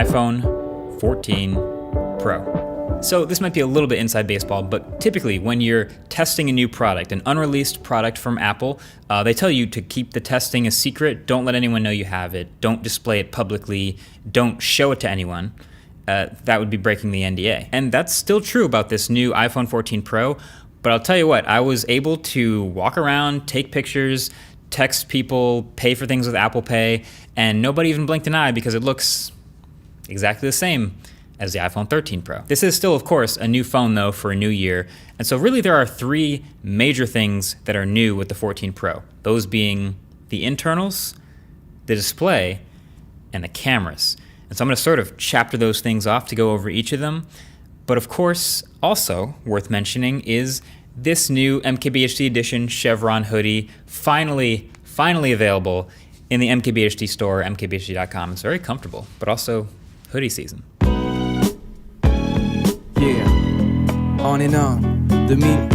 iPhone 14 Pro. So this might be a little bit inside baseball, but typically when you're testing a new product, an unreleased product from Apple, they tell you to keep the testing a secret. Don't let anyone know you have it. Don't display it publicly. Don't show it to anyone. That would be breaking the NDA. And that's still true about this new iPhone 14 Pro. But I'll tell you what, I was able to walk around, take pictures, text people, pay for things with Apple Pay, and nobody even blinked an eye because it looks exactly the same as the iPhone 13 Pro. This is still, of course, a new phone though for a new year. And so really there are three major things that are new with the 14 Pro. Those being the internals, the display, and the cameras. And so I'm going to sort of chapter those things off to go over each of them. But of course, also worth mentioning is this new MKBHD edition Chevron hoodie, finally available in the MKBHD store, mkbhd.com. It's very comfortable, but also hoodie season. Yeah, on and on, the mean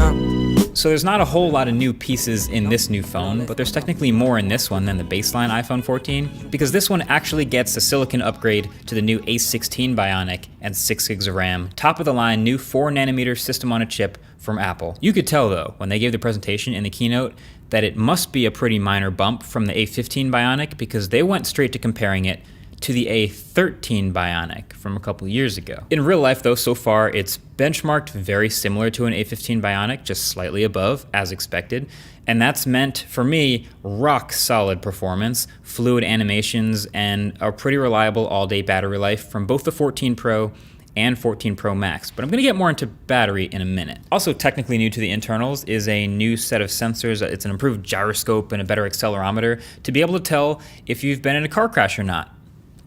So there's not a whole lot of new pieces in this new phone, but there's technically more in this one than the baseline iPhone 14, because this one actually gets a silicon upgrade to the new A16 Bionic and 6 gigs of RAM, top of the line new 4nm system on a chip from Apple. You could tell though, when they gave the presentation in the keynote, that it must be a pretty minor bump from the A15 Bionic because they went straight to comparing it to the A13 Bionic from a couple years ago. In real life though, so far it's benchmarked very similar to an A15 Bionic, just slightly above, as expected. And that's meant, for me, rock solid performance, fluid animations, and a pretty reliable all-day battery life from both the 14 Pro and 14 Pro Max. But I'm gonna get more into battery in a minute. Also technically new to the internals is a new set of sensors. It's an improved gyroscope and a better accelerometer to be able to tell if you've been in a car crash or not.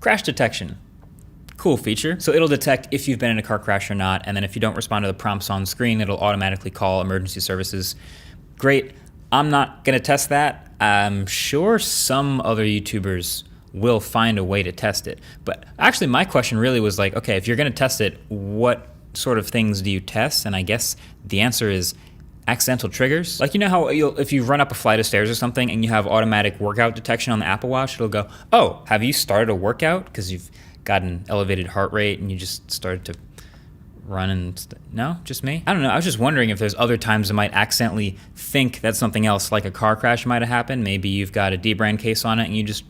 Crash detection. Cool feature. So it'll detect if you've been in a car crash or not, and then if you don't respond to the prompts on screen, it'll automatically call emergency services. Great. I'm not gonna test that. I'm sure some other YouTubers will find a way to test it. But actually my question really was like, okay, if you're gonna test it, what sort of things do you test? And I guess the answer is accidental triggers. Like, you know how if you run up a flight of stairs or something and you have automatic workout detection on the Apple Watch, it'll go, oh, have you started a workout? Because you've got an elevated heart rate and you just started to run and, no, just me? I don't know, I was just wondering if there's other times it might accidentally think that something else like a car crash might have happened. Maybe you've got a D-brand case on it and you just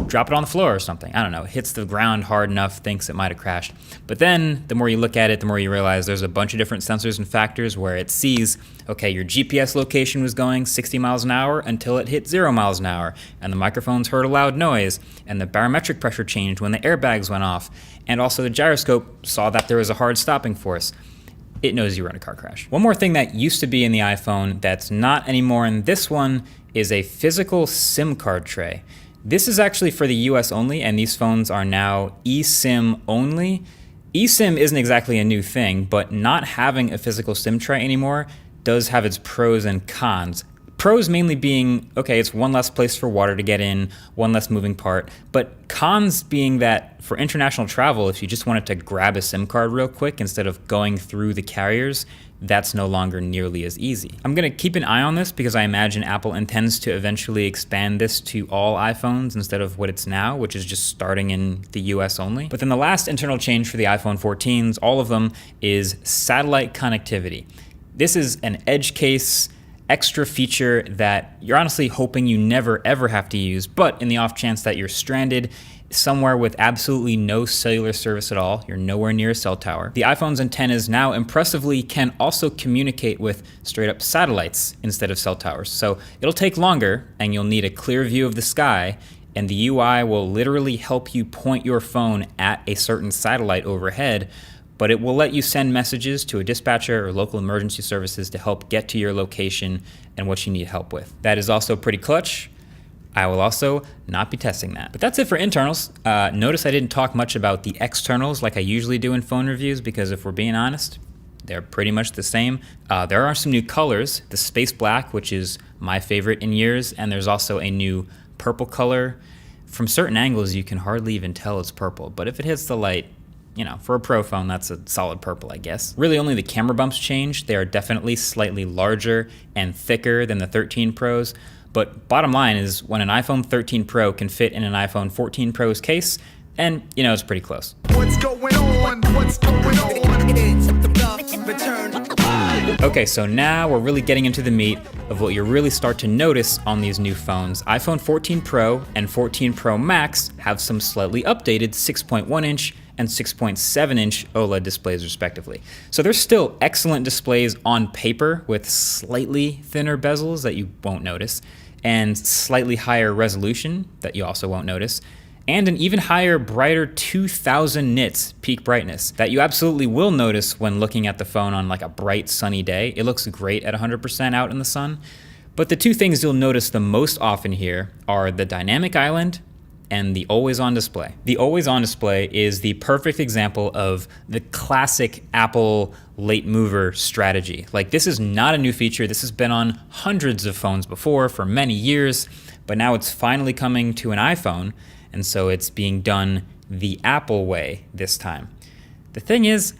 drop it on the floor or something. I don't know, it hits the ground hard enough, thinks it might have crashed. But then the more you look at it, the more you realize there's a bunch of different sensors and factors where it sees, okay, your GPS location was going 60 miles an hour until it hit 0 miles an hour, and the microphones heard a loud noise, and the barometric pressure changed when the airbags went off, and also the gyroscope saw that there was a hard stopping force. It knows you were in a car crash. One more thing that used to be in the iPhone that's not anymore in this one is a physical SIM card tray. This is actually for the US only, and these phones are now eSIM only. eSIM isn't exactly a new thing, but not having a physical SIM tray anymore does have its pros and cons. Pros mainly being, okay, it's one less place for water to get in, one less moving part, but cons being that for international travel, if you just wanted to grab a SIM card real quick instead of going through the carriers, that's no longer nearly as easy. I'm gonna keep an eye on this because I imagine Apple intends to eventually expand this to all iPhones instead of what it's now, which is just starting in the US only. But then the last internal change for the iPhone 14s, all of them, is satellite connectivity. This is an edge case extra feature that you're honestly hoping you never ever have to use, but in the off chance that you're stranded somewhere with absolutely no cellular service at all, you're nowhere near a cell tower, the iPhone's antennas now impressively can also communicate with straight up satellites instead of cell towers. So it'll take longer and you'll need a clear view of the sky, and the UI will literally help you point your phone at a certain satellite overhead, but it will let you send messages to a dispatcher or local emergency services to help get to your location and what you need help with. That is also pretty clutch. I will also not be testing that. But that's it for internals. Notice I didn't talk much about the externals like I usually do in phone reviews, because if we're being honest, they're pretty much the same. There are some new colors, the space black, which is my favorite in years, and there's also a new purple color. From certain angles, you can hardly even tell it's purple, but if it hits the light, you know, for a Pro phone, that's a solid purple, I guess. Really only the camera bumps changed. They are definitely slightly larger and thicker than the 13 Pros, but bottom line is when an iPhone 13 Pro can fit in an iPhone 14 Pro's case, And, you know, it's pretty close. What's going on? What's going on? Okay, so now we're really getting into the meat of what you really start to notice on these new phones. iPhone 14 Pro and 14 Pro Max have some slightly updated 6.1-inch and 6.7-inch OLED displays respectively. So they're still excellent displays on paper with slightly thinner bezels that you won't notice, and slightly higher resolution that you also won't notice, and an even higher, brighter 2000 nits peak brightness that you absolutely will notice when looking at the phone on like a bright sunny day. It looks great at 100% out in the sun. But the two things you'll notice the most often here are the dynamic island and the always-on display. The always-on display is the perfect example of the classic Apple late mover strategy. Like, this is not a new feature. This has been on hundreds of phones before for many years, but now it's finally coming to an iPhone. And so it's being done the Apple way this time. The thing is,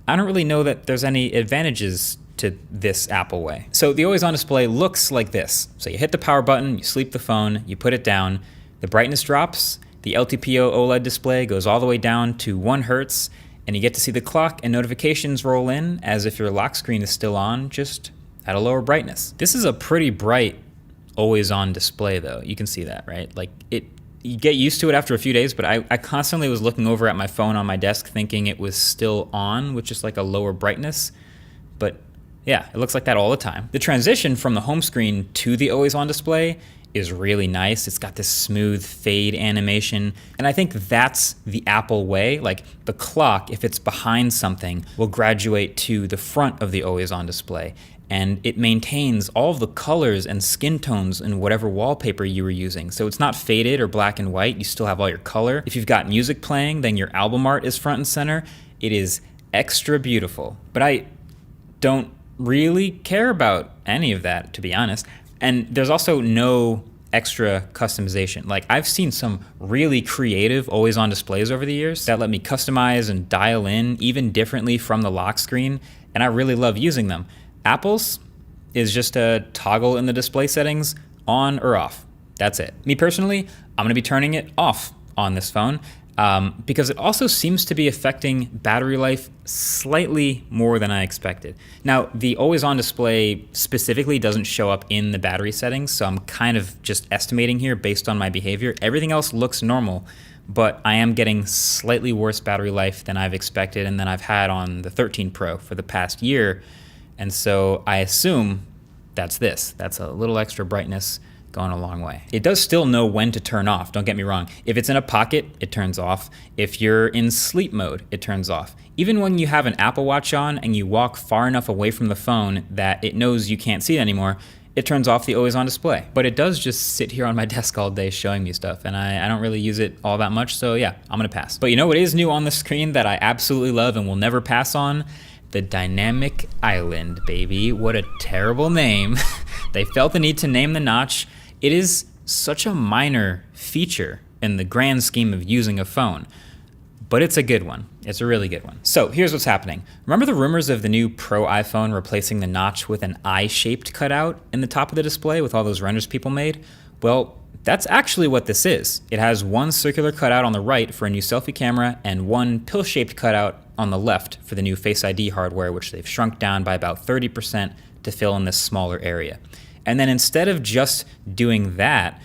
I don't really know that there's any advantages to this Apple way. So the always on display looks like this. So you hit the power button, you sleep the phone, you put it down, the brightness drops, the LTPO OLED display goes all the way down to 1 Hertz, and you get to see the clock and notifications roll in as if your lock screen is still on, just at a lower brightness. This is a pretty bright always on display though. You can see that, right? Like, you get used to it after a few days, but I constantly was looking over at my phone on my desk thinking it was still on with just like a lower brightness. But yeah, it looks like that all the time. The transition from the home screen to the always on display is really nice. It's got this smooth fade animation. And I think that's the Apple way. Like, the clock, if it's behind something, will graduate to the front of the always on display. And it maintains all of the colors and skin tones in whatever wallpaper you were using. So it's not faded or black and white, you still have all your color. If you've got music playing, then your album art is front and center. It is extra beautiful. But I don't really care about any of that, to be honest. And there's also no extra customization. Like, I've seen some really creative always on displays over the years that let me customize and dial in even differently from the lock screen, and I really love using them. Apple's is just a toggle in the display settings on or off. That's it. Me personally, I'm gonna be turning it off on this phone because it also seems to be affecting battery life slightly more than I expected. Now, the always on display specifically doesn't show up in the battery settings, so I'm kind of just estimating here based on my behavior. Everything else looks normal, but I am getting slightly worse battery life than I've expected and than I've had on the 13 Pro for the past year. And so I assume that's this. That's a little extra brightness going a long way. It does still know when to turn off, don't get me wrong. If it's in a pocket, it turns off. If you're in sleep mode, it turns off. Even when you have an Apple Watch on and you walk far enough away from the phone that it knows you can't see it anymore, it turns off the always on display. But it does just sit here on my desk all day showing me stuff, and I don't really use it all that much, so yeah, I'm gonna pass. But you know what is new on the screen that I absolutely love and will never pass on? The dynamic island, baby. What a terrible name. They felt the need to name the notch. It is such a minor feature in the grand scheme of using a phone, but it's a good one. It's a really good one. So here's what's happening. Remember the rumors of the new Pro iPhone replacing the notch with an eye-shaped cutout in the top of the display with all those renders people made? Well, that's actually what this is. It has one circular cutout on the right for a new selfie camera and one pill-shaped cutout on the left for the new Face ID hardware, which they've shrunk down by about 30% to fill in this smaller area. And then instead of just doing that,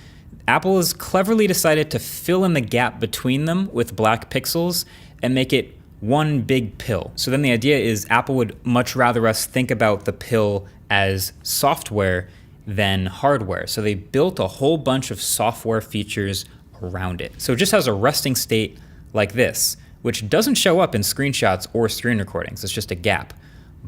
Apple has cleverly decided to fill in the gap between them with black pixels and make it one big pill. So then the idea is Apple would much rather us think about the pill as software than hardware. So they built a whole bunch of software features around it. So it just has a resting state like this, which doesn't show up in screenshots or screen recordings. It's just a gap.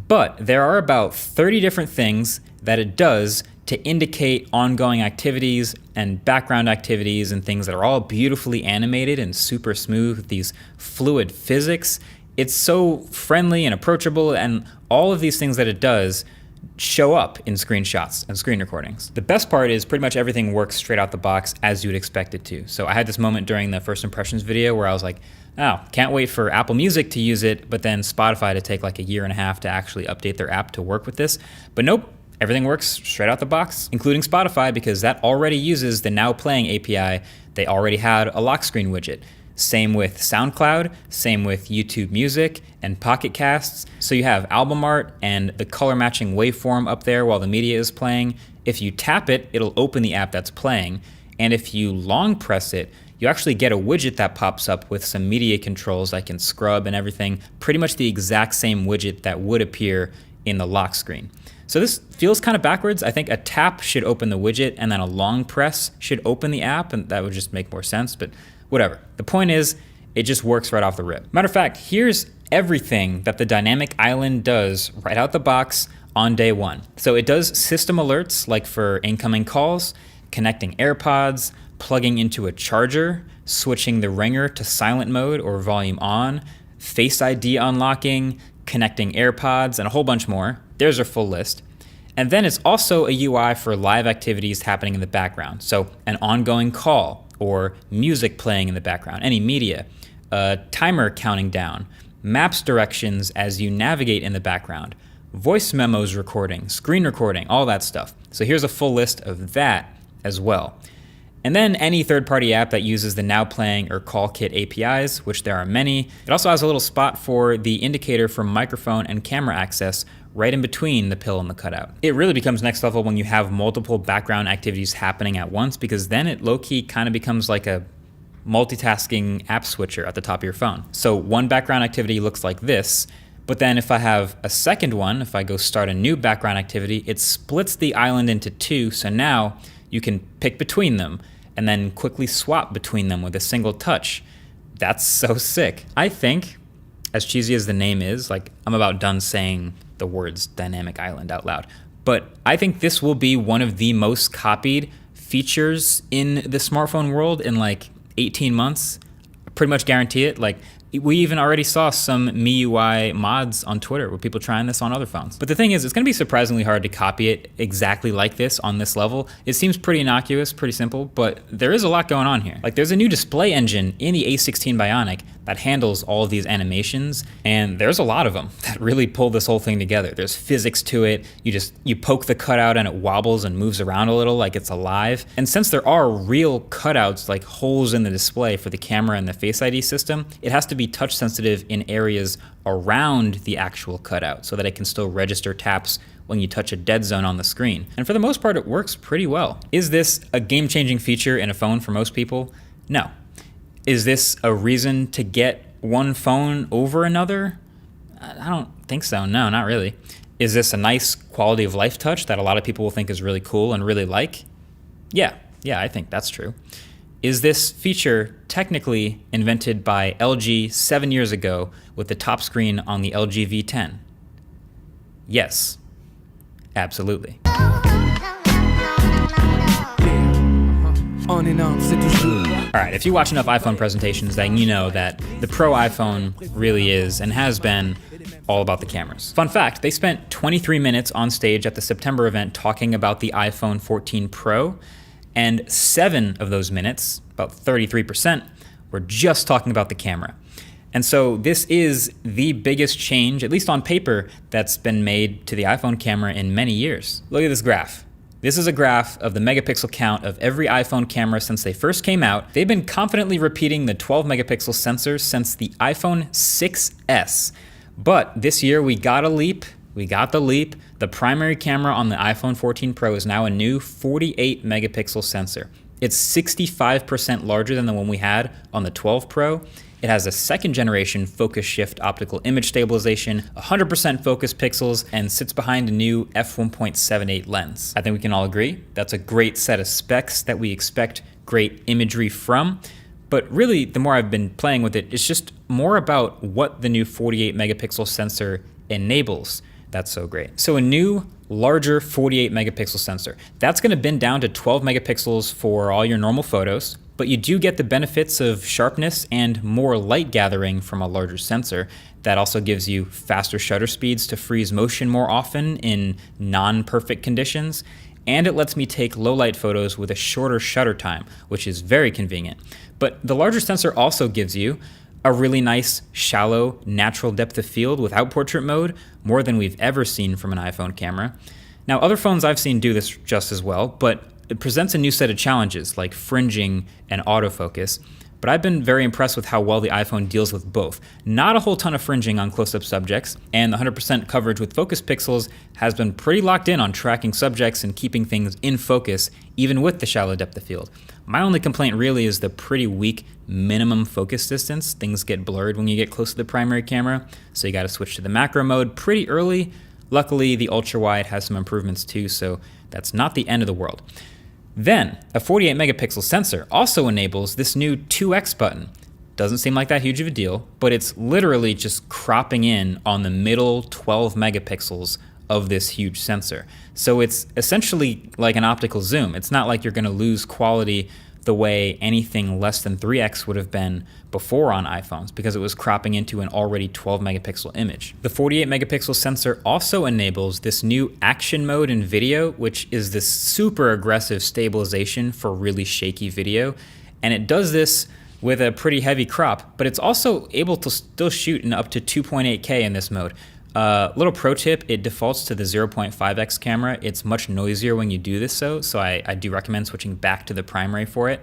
But there are about 30 different things that it does to indicate ongoing activities and background activities and things that are all beautifully animated and super smooth with these fluid physics. It's so friendly and approachable, and all of these things that it does show up in screenshots and screen recordings. The best part is pretty much everything works straight out the box as you would expect it to. So I had this moment during the first impressions video where I was like, oh, can't wait for Apple Music to use it, but then Spotify to take like a year and a half to actually update their app to work with this. But nope, everything works straight out the box, including Spotify, because that already uses the Now Playing API. They already had a lock screen widget. Same with SoundCloud, same with YouTube Music and Pocket Casts. So you have album art and the color matching waveform up there while the media is playing. If you tap it, it'll open the app that's playing. And if you long press it, you actually get a widget that pops up with some media controls like in Scrub and everything, pretty much the exact same widget that would appear in the lock screen. So this feels kind of backwards. I think a tap should open the widget and then a long press should open the app, and that would just make more sense, but whatever. The point is, it just works right off the rip. Matter of fact, here's everything that the dynamic island does right out the box on day one. So it does system alerts like for incoming calls, connecting AirPods, plugging into a charger, switching the ringer to silent mode or volume on, Face ID unlocking, connecting AirPods, and a whole bunch more. There's our full list. And then it's also a UI for live activities happening in the background. So an ongoing call or music playing in the background, any media, a timer counting down, maps directions as you navigate in the background, voice memos recording, screen recording, all that stuff. So here's a full list of that as well. And then any third-party app that uses the Now Playing or Call Kit APIs, which there are many. It also has a little spot for the indicator for microphone and camera access right in between the pill and the cutout. It really becomes next level when you have multiple background activities happening at once, because then it low-key kind of becomes like a multitasking app switcher at the top of your phone. So one background activity looks like this, but then if I have a second one, if I go start a new background activity, it splits the island into two, so now you can pick between them and then quickly swap between them with a single touch. That's so sick. I think, as cheesy as the name is, like I'm about done saying the words dynamic island out loud, but I think this will be one of the most copied features in the smartphone world in like 18 months. I pretty much guarantee it. Like we even already saw some MIUI mods on Twitter with people trying this on other phones. But the thing is, it's gonna be surprisingly hard to copy it exactly like this on this level. It seems pretty innocuous, pretty simple, but there is a lot going on here. Like there's a new display engine in the A16 Bionic that handles all of these animations, and there's a lot of them that really pull this whole thing together. There's physics to it. You poke the cutout and it wobbles and moves around a little like it's alive. And since there are real cutouts, like holes in the display for the camera and the Face ID system, it has to be touch sensitive in areas around the actual cutout so that it can still register taps when you touch a dead zone on the screen. And for the most part, it works pretty well. Is this a game-changing feature in a phone for most people? No. Is this a reason to get one phone over another? I don't think so. No, not really. Is this a nice quality of life touch that a lot of people will think is really cool and really like? Yeah, I think that's true. Is this feature technically invented by LG 7 years ago with the top screen on the LG V10? Yes, absolutely. On and on, c'est toujours. All right, if you watch enough iPhone presentations, then you know that the Pro iPhone really is and has been all about the cameras. Fun fact, they spent 23 minutes on stage at the September event talking about the iPhone 14 Pro, and 7 of those minutes, about 33%, were just talking about the camera. And so this is the biggest change, at least on paper, that's been made to the iPhone camera in many years. Look at this graph. This is a graph of the megapixel count of every iPhone camera since they first came out. They've been confidently repeating the 12 megapixel sensor since the iPhone 6S. But this year we got a leap. We got the leap. The primary camera on the iPhone 14 Pro is now a new 48 megapixel sensor. It's 65% larger than the one we had on the 12 Pro. It has a second generation focus shift optical image stabilization, 100% focus pixels, and sits behind a new f1.78 lens. I think we can all agree that's a great set of specs that we expect great imagery from. But really, the more I've been playing with it, it's just more about what the new 48 megapixel sensor enables. That's so great. So a new, larger 48 megapixel sensor. That's gonna bend down to 12 megapixels for all your normal photos, but you do get the benefits of sharpness and more light gathering from a larger sensor. That also gives you faster shutter speeds to freeze motion more often in non-perfect conditions. And it lets me take low light photos with a shorter shutter time, which is very convenient. But the larger sensor also gives you a really nice, shallow, natural depth of field without portrait mode, more than we've ever seen from an iPhone camera. Now, other phones I've seen do this just as well, but it presents a new set of challenges like fringing and autofocus. but I've been very impressed with how well the iPhone deals with both. Not a whole ton of fringing on close-up subjects, and the 100% coverage with focus pixels has been pretty locked in on tracking subjects and keeping things in focus, even with the shallow depth of field. My only complaint really is the pretty weak minimum focus distance. Things get blurred when you get close to the primary camera, so you gotta switch to the macro mode pretty early. Luckily, the ultra-wide has some improvements too, so that's not the end of the world. Then, a 48 megapixel sensor also enables this new 2x button. Doesn't seem like that huge of a deal, but it's literally just cropping in on the middle 12 megapixels of this huge sensor. So it's essentially like an optical zoom. It's not like you're gonna lose quality the way anything less than 3x would have been before on iPhones, because it was cropping into an already 12 megapixel image. The 48 megapixel sensor also enables this new action mode in video, which is this super aggressive stabilization for really shaky video. And it does this with a pretty heavy crop, but it's also able to still shoot in up to 2.8K in this mode. Little pro tip, it defaults to the 0.5x camera. It's much noisier when you do this so I do recommend switching back to the primary for it.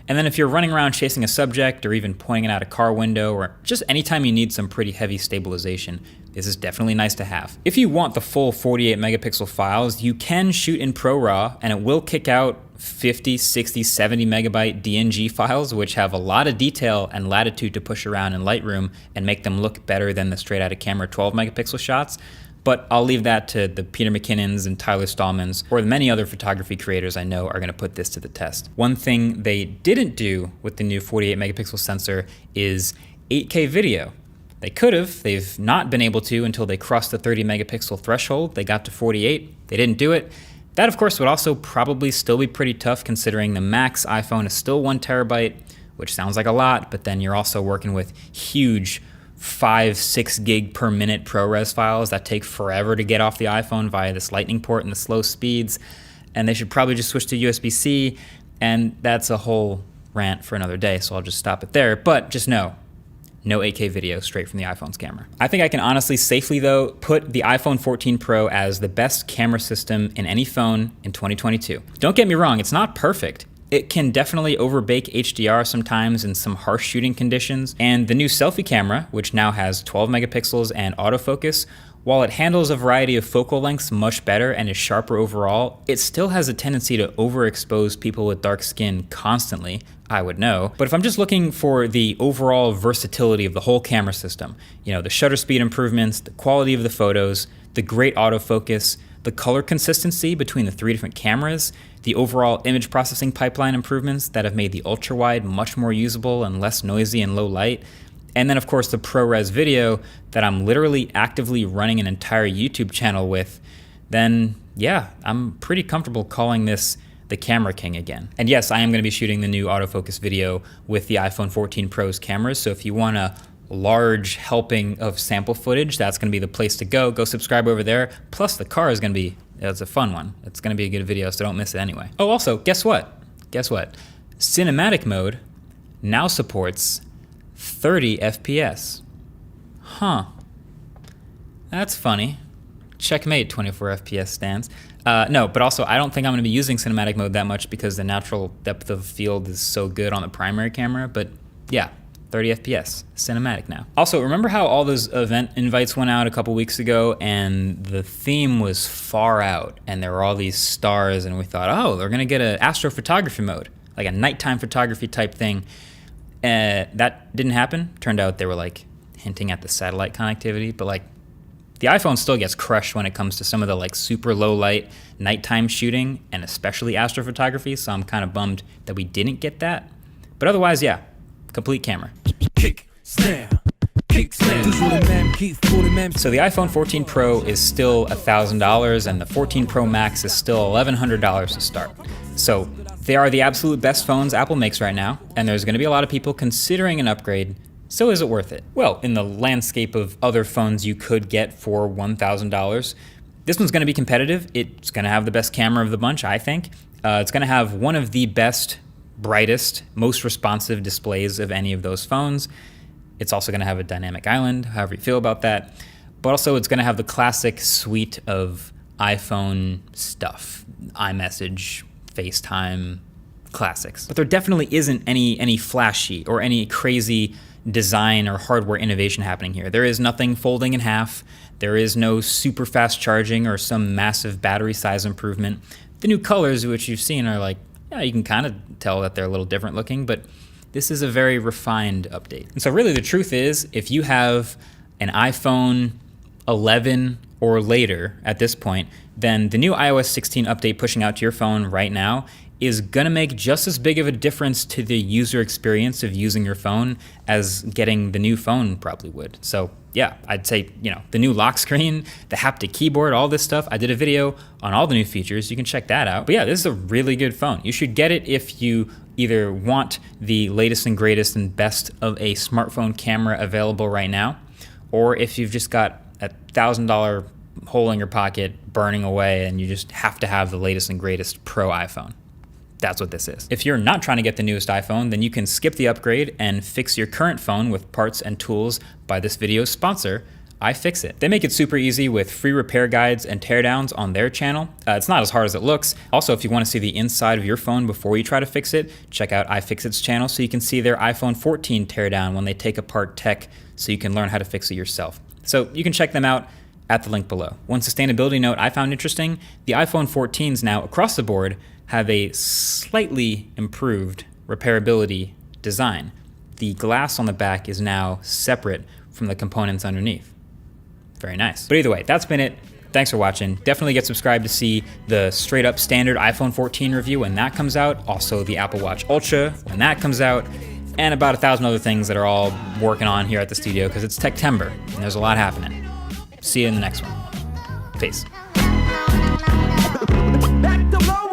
And then if you're running around chasing a subject or even pointing out a car window or just anytime you need some pretty heavy stabilization, this is definitely nice to have. If you want the full 48 megapixel files, you can shoot in ProRAW and it will kick out 50, 60, 70 megabyte DNG files, which have a lot of detail and latitude to push around in Lightroom and make them look better than the straight out of camera 12 megapixel shots. But I'll leave that to the Peter McKinnons and Tyler Stallmans, or the many other photography creators I know are gonna put this to the test. One thing they didn't do with the new 48 megapixel sensor is 8K video. They could have, they've not been able to until they crossed the 30 megapixel threshold. They got to 48, they didn't do it. That, of course, would also probably still be pretty tough considering the max iPhone is still 1 terabyte, which sounds like a lot, but then you're also working with huge 5-6 gig per minute ProRes files that take forever to get off the iPhone via this lightning port and the slow speeds. And they should probably just switch to USB-C, and that's a whole rant for another day, so I'll just stop it there. But just know, no 8K video straight from the iPhone's camera. I think I can honestly safely though put the iPhone 14 Pro as the best camera system in any phone in 2022. Don't get me wrong, it's not perfect. It can definitely overbake HDR sometimes in some harsh shooting conditions, and the new selfie camera, which now has 12 megapixels and autofocus, while it handles a variety of focal lengths much better and is sharper overall, it still has a tendency to overexpose people with dark skin constantly, I would know. But if I'm just looking for the overall versatility of the whole camera system, you know, the shutter speed improvements, the quality of the photos, the great autofocus, the color consistency between the 3 different cameras, the overall image processing pipeline improvements that have made the ultra-wide much more usable and less noisy in low light, and then of course the ProRes video that I'm literally actively running an entire YouTube channel with, then yeah, I'm pretty comfortable calling this the Camera King again. And yes, I am going to be shooting the new autofocus video with the iPhone 14 Pro's cameras, so if you want a large helping of sample footage, that's going to be the place to go. Go subscribe over there. Plus the car is going to be, it's a fun one. It's going to be a good video, so don't miss it anyway. Oh, also, guess what? Guess what? Cinematic mode now supports 30 FPS. Huh. That's funny. Checkmate 24 FPS stands. No, but also I don't think I'm going to be using cinematic mode that much because the natural depth of field is so good on the primary camera, but yeah, 30 FPS, cinematic now. Also, remember how all those event invites went out a couple weeks ago and the theme was far out and there were all these stars and we thought, oh, they're gonna get an astrophotography mode, like a nighttime photography type thing. That didn't happen. Turned out they were like hinting at the satellite connectivity, but like the iPhone still gets crushed when it comes to some of the like super low light nighttime shooting and especially astrophotography, so I'm kind of bummed that we didn't get that. But otherwise, yeah, complete camera. Kick, snare, kick, snare. So the iPhone 14 Pro is still $1,000 and the 14 Pro Max is still $1,100 to start. So they are the absolute best phones Apple makes right now, and there's going to be a lot of people considering an upgrade. So is it worth it? Well, in the landscape of other phones you could get for $1,000, this one's going to be competitive. It's going to have the best camera of the bunch, I think. It's going to have one of the best, brightest, most responsive displays of any of those phones. It's also going to have a dynamic island, however you feel about that. But also it's going to have the classic suite of iPhone stuff. iMessage, FaceTime, classics. But there definitely isn't any flashy or any crazy design or hardware innovation happening here. There is nothing folding in half. There is no super fast charging or some massive battery size improvement. The new colors, which you've seen, are like, yeah, you can kind of tell that they're a little different looking, but this is a very refined update. And so really the truth is, if you have an iPhone 11 or later at this point, then the new iOS 16 update pushing out to your phone right now is gonna make just as big of a difference to the user experience of using your phone as getting the new phone probably would. So yeah, I'd say, the new lock screen, the haptic keyboard, all this stuff. I did a video on all the new features. You can check that out. But yeah, this is a really good phone. You should get it if you either want the latest and greatest and best of a smartphone camera available right now, or if you've just got a $1,000 hole in your pocket burning away and you just have to have the latest and greatest Pro iPhone. That's what this is. If you're not trying to get the newest iPhone, then you can skip the upgrade and fix your current phone with parts and tools by this video's sponsor, iFixit. They make it super easy with free repair guides and teardowns on their channel. It's not as hard as it looks. Also, if you want to see the inside of your phone before you try to fix it, check out iFixit's channel so you can see their iPhone 14 teardown when they take apart tech so you can learn how to fix it yourself. So you can check them out at the link below. One sustainability note I found interesting, the iPhone 14s now across the board have a slightly improved repairability design. The glass on the back is now separate from the components underneath. Very nice. But either way, that's been it. Thanks for watching. Definitely get subscribed to see the straight up standard iPhone 14 review when that comes out. Also the Apple Watch Ultra when that comes out. And about 1,000 other things that are all working on here at the studio because it's Techtember and there's a lot happening. See you in the next one. Peace. Back to low.